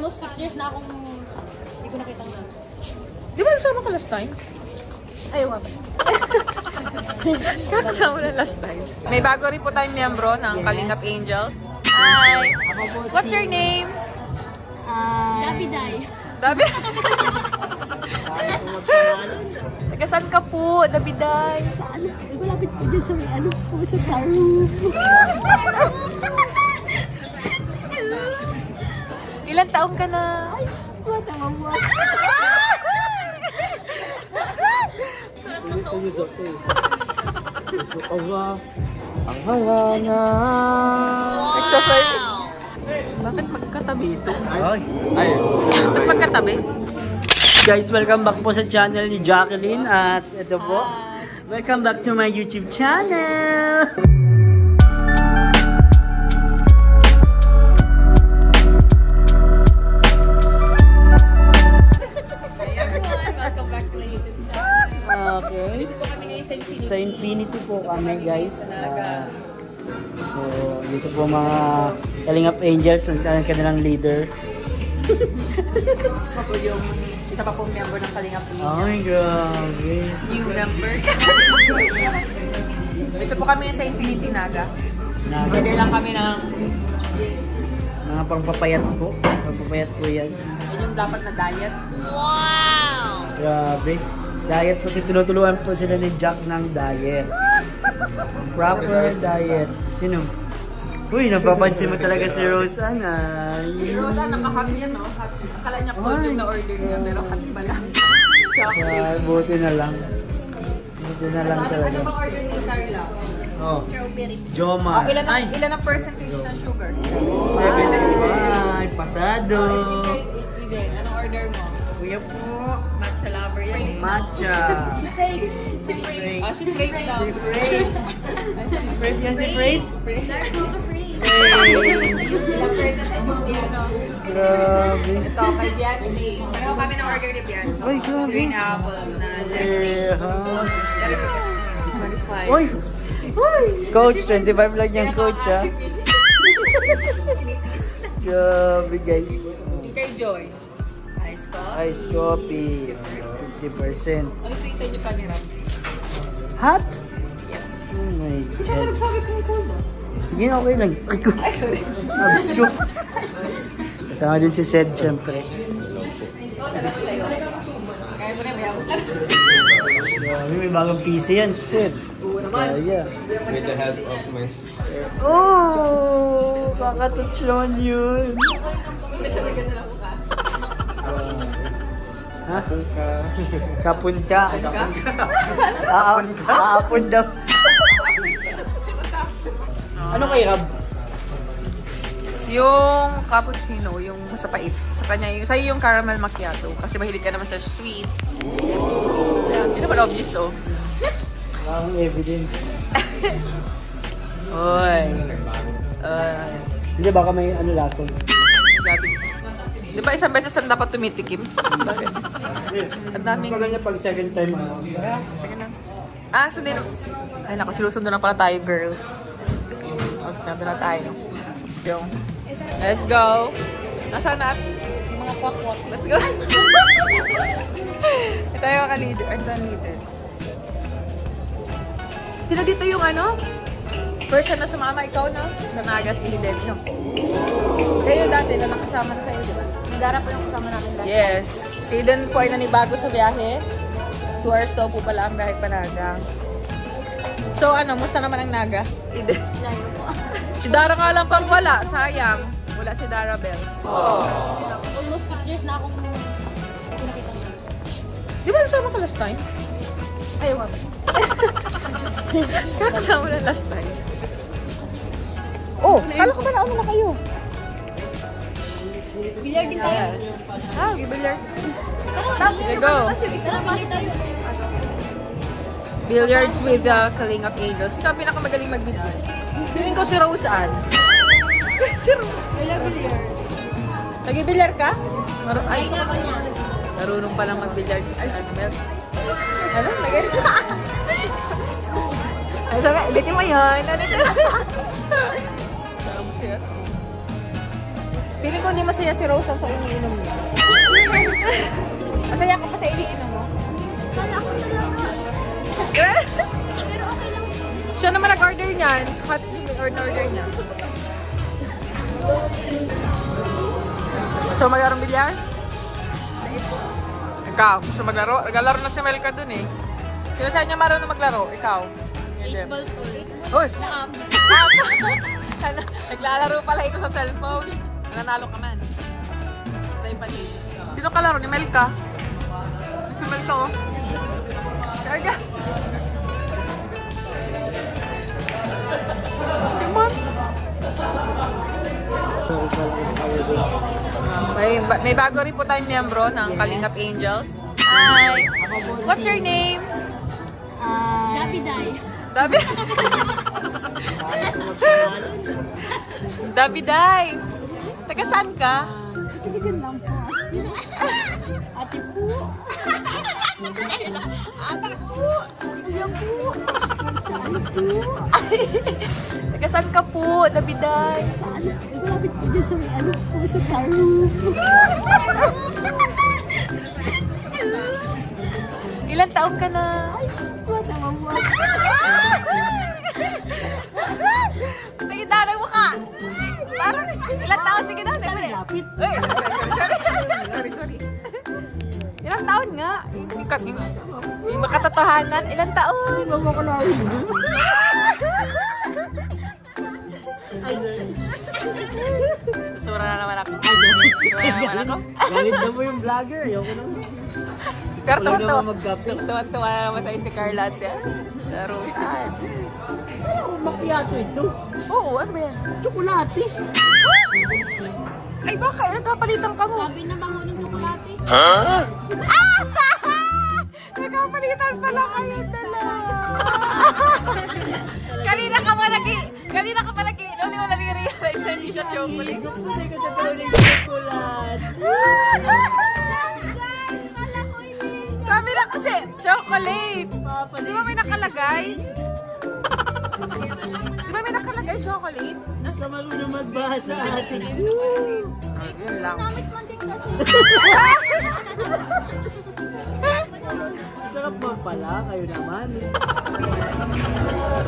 Almost 6 years na akong hindi ko nakita na. Di ba nasama ka last time? Ayaw nga ba? Kakasama na last time. May bago rin po tayong miyembro ng Kalingap Angels. Hi! What's your name? Dabiday. Dabi? Taga saan ka po, Dabiday? Sa ano? Malapit po dyan sa may ano po sa Taru. Ilan taong ka na? Ay, matawa mo. Ang hanganga. Exercise. Bakit magkatabi ito? Ay. Bakit magkatabi? Guys, welcome back po sa channel ni Jacqueline at ito po. Welcome back to my YouTube channel. Welcome back to my YouTube channel. Okay. Dito po kami ngayon sa Infinity. Sa Infinity po kami, guys. So, dito po mga Kalingap Angels, ang kanilang leader. Ako po yung isa pa pong member ng Kalingap Angels. Ay, grabe. New member. Dito po kami sa Infinity Naga. Order lang kami ng Mga pangpapayat po. Pangpapayat po yan. yun yung dapat na diet. Wow! Grabe. Diet po, tinutuluan po sila ni Jack ng diet. Proper diet. Sino? Uy, napapansin mo talaga si Roseanne. Si Rosa, naka-hot yan, no? Akala niya cold yung na-order niya, pero hot pa lang. Chocolate. Buti na lang. Buti na lang Ano talaga. bang order niya, Carla? Oh. Joma. Ilan ang percentage ng sugars? 75. Pasado. Anong order mo? Kuya po. Matcha lover yan eh. Matcha. Si Fake. Si Fake. Ah, si Frank daw. Si Fred. Fred yan si Fred. Ilang percentage mo piano? Grabe. Ito, kay Beyonce. Pareho kami ng order ni Beyonce. Ay, grabe. Green apple na lemonade. 25. Uy! Coach, 25 lang yung coach, ha? Grabe, guys. Yung kay Joy. Ice coffee. Ice coffee. 50%. Ano ito yung sa inyo panirap? Hot? Yeah. Oh my Sige ba God. nagsabi kong cold mo? Sige, okay lang. Ay, ko. Ay, sorry. Let's go. Kasama din si Sed, syempre. Oo, salamat sa'yo. Kaya mo na, may ako ka. Grabe, may bagong PC yan, si Sed. Oo naman. Kaya. With the help of my sister. Oh! Kakatouch naman yun. May sabi ka na lang ka. Ha? Ka. Kapun ka. Aapon daw. Ano kay Rab? Yung cappuccino, yung masapait. Sa kanya, yung sa'yo yung caramel macchiato. Kasi mahilig ka naman sa sweet. Hindi naman obvious, oh. Ang evidence. Oy. Hindi, baka may ano lason. Grabe. Di ba isang beses na dapat tumitikim? Bakit? Ang daming... Kala niya pag second time ano. Sige na. Ah, sundin. Ay, naku, sinusundo na pala tayo, girls. O, sundo na tayo. Let's go. Let's go. Nasaan na? Yung mga kwak-kwak. Let's go. Ito yung ka-leader. Ito ang leader. Sino dito yung ano? Person na sumama, ikaw na? Sa Nagas Eden. No? Kayo dati na nakasama na kayo, di ba? Nagara po yung kasama namin last. Yes. Si Eden po ay nanibago sa biyahe. 2 hours daw po pala ang biyahe pa Naga. So ano, musta naman ang Naga? Eden. Layo po. Si Dara nga lang pang wala. Sayang. Wala si Dara Bells. Almost 6 years na akong hindi ko nakita na. Di ba nasama ka last time? Ayaw nga ba? Kakasama na last time. Oh, kala ko ba nauna na kayo? Billiard din tayo. Ah, gibilyar. Tapos There you go. tara, balik tayo. Billiards with the Kalingap Angels. Sino ang pinakamagaling mag-billiard? Feeling ko si Roseanne. Si Rose. I love billiard. Nag-billiard ka? Ay, Ayaw ko niya. marunong palang mag-billiard si Annabelle. Ano? Ay, sabi, ulitin mo yun. Ano ito? Sabi siya. Feeling ko hindi masaya si Rose sa iniinom mo. Masaya ka pa sa iniinom mo? Kala ko talaga. Pero okay lang. Siya naman nag-order niyan. Hot order niya. So, maglarong bilyar? Ikaw, gusto maglaro? Naglalaro na si Melka dun eh. Sino sa inyo marunong maglaro? Ikaw? 8-ball po. Uy! Ano, naglalaro pala ito sa cellphone. Nanalo ka man. Tayo pa din. Sino kalaro? Ni Melka? Si Melka oh. Kaya. May bago rin po tayong miyembro ng Kalingap Angels. Hi! What's your name? Dabiday. Dabiday! Taga saan ka? Taga dyan lang po. Ate po. Ate po. Iya po. Taga saan ka po, Dabiday? Malapit po dyan sa ano po sa taro. Ilang taon ka na? Tingin mo ka! Parang ilang taon? Sige na, Malapit. Uy! Sorry. Ilang taon nga? Yung makatotohanan, ilang taon? Mama ko na Susura na naman ako. Galit na mo yung vlogger. Ayoko na. Pero Wala naman mag-gapil. tuwan-tuwa na naman sa'yo si Carla at siya. Sa Rosan. Macchiato ito. Oo, ano ba yan? Tsokolate. Ay baka, nagkapalitan ka mo. Sabi na bangunin tsokolate. Nagkapalitan pala kayo dalawa. Kanina ka pa nag-iinom, di mo nare-realize na hindi siya chocolate. Kasi ko tatawag ng chocolate. Sabi na kasi, chocolate. Di ba may nakalagay? Chocolate? Nasa marunong magbasa ate. Yun lang. Namit man din kasi. Sarap man pala. Kayo naman.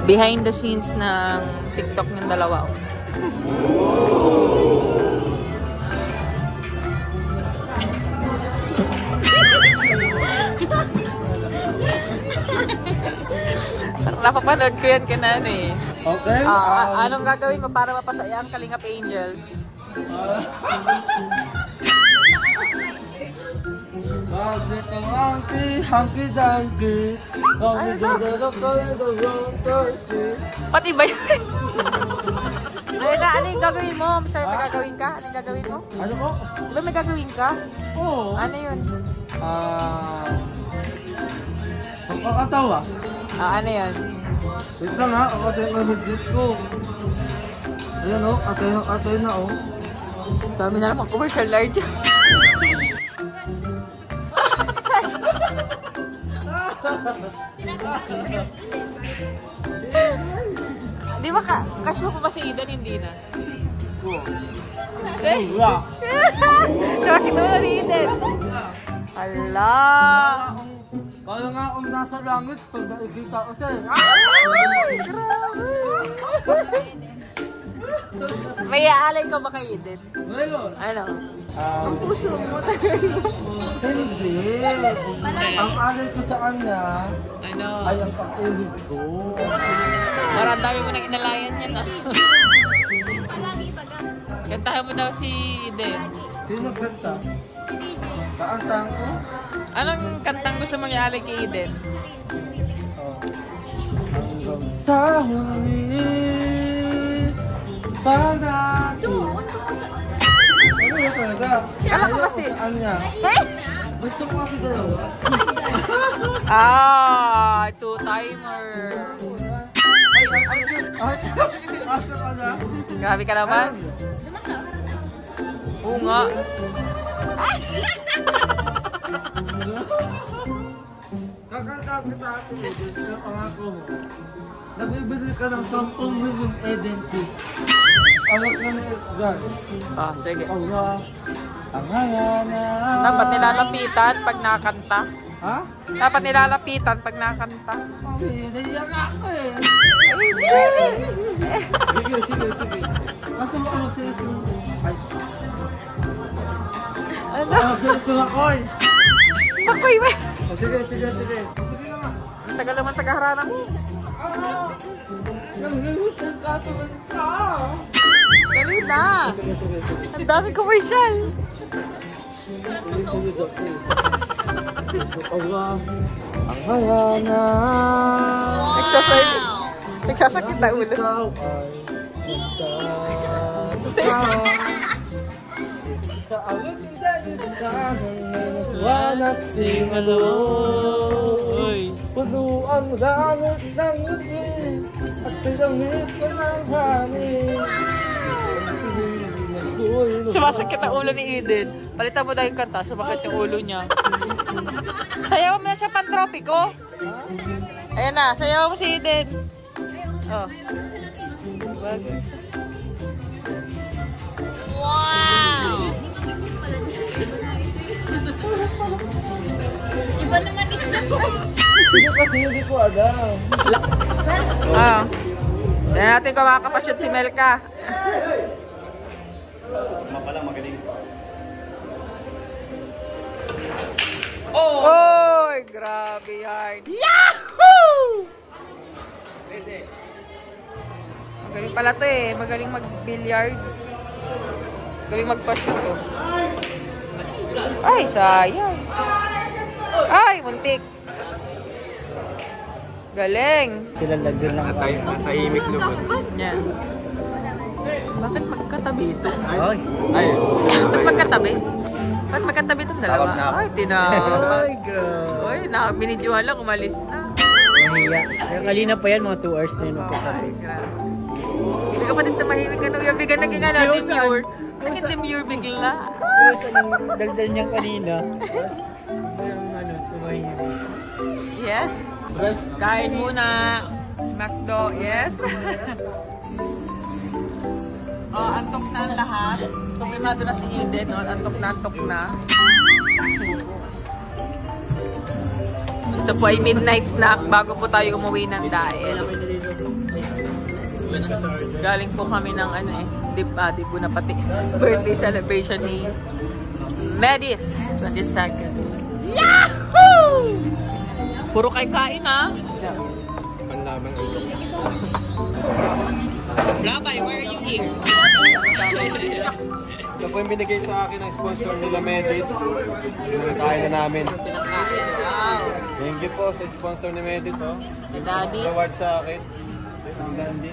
Behind the scenes ng TikTok ng dalawa. Napapanood ko yan kanana eh. Okay. Anong gagawin mo para mapasaya ang Kalingap Angels? Pati ba yun? Ano yung gagawin mo? Masaya may gagawin ka? Ano yung gagawin mo? Ano ko? Diba may gagawin ka? Oo. Ano yun? Pagkakatawa. Ano yun? Wait lang ha, ako tayo ng headset ko. Ayan o, atay na o. Dami na naman commercial large. Di ba cash mo pa ba si Eden? Hindi na. Wala. Bakit mo ni Eden? Hala! Kaya nga nasa langit pag nakikita ko siya. Ay! Grabe! May aalay ka ba kay Eden? Ngayon. Ano? Ang puso mo hindi. Ang alay ko sa kanya ay ang pag-ulit ko. Parang dami mo nang inalayan yan ah. Palagi baga. Kantahan mo daw si Eden. Sino kanta? Si DJ. Kaantang ko? Anong kantang gusto mong ialay kay Eden? Hanggang sa huli panati. Ano yun talaga? Kala ko kasi. Saan niya? Gusto ko kasi dalawa. Two-timer. Ate ka na? Grabe ka naman. Oo nga. Kakanta kita ate Eden sa pangako mo. Nabibili ka ng 10 million Eden cheese. Anak ng dyan. Ah, sige. Allah. Ang hangana. Dapat nilalapitan pag nakanta. Ha? Dapat nilalapitan pag nakanta. Naiyak ako eh. Sige, sige, sige. Kaso mo ano sila. Ay. Ano? Ano sila ako eh. Bakoy, we! Sige, sige, sige. Sige na nga. Ang tagal naman sa kaharana mo. Dali na! Ang daming commercial. Allah. Ang hangana. Nagsasakit na ulo. Ikaw ay sa awit ng dahil wanap si Maloy. Puno ang langit ng ngiti at pinamit ko ng hangin. Sumasakit ang ulo ni Eden. Palitan mo dahil yung kanta, sumakit yung ulo niya. Sayaw mo na siya pantropiko. Ayan na, sayaw mo si Eden. Oh. Iba naman isla ko. Hindi kasi hindi ko alam. Ah. Tignan natin kung makakapashoot si Melka. Oh! Oy! Grabe hard. Yahoo! Magaling pala to eh. Magaling mag-billiards. Magaling mag-pashoot oh. Ay, sayang. Ay, muntik. Galing. Sila lagyan lang. Tahimik naman. Yan. Bakit magkatabi ito? Ay. Ay. Bakit magkatabi? Bakit magkatabi itong dalawa? Tawag na ako. Ay, tinawag. Ay, God. Uy, binidyohan lang, umalis na. Nahiya. Kaya kanina pa yan, mga 2 hours na yun. Ay, grabe. Hindi ka pa din tumahimik ka nung bigyan naging ano, Seryoso, demure. ano? Naging demure bigla. Pero sa daldal niya kanina. Tapos, yung ano, tumahimik. Yes? Kain muna. McDo, yes? Oh, antok na ang lahat. Tumimado na si Eden, no? Antok na. Ito po ay midnight snack bago po tayo umuwi ng dahil. Galing po kami ng ano eh, di po na pati birthday celebration ni Medit, 22nd. Yahoo! Puro kain ha? Panlaban ang ito. Labay, where are you here? Ito po yung binigay sa akin ng sponsor nila Medit. Pinakain na namin. Wow. Thank you po sa sponsor ni Medit. Si Daddy. Award sa akin. Si Dandy.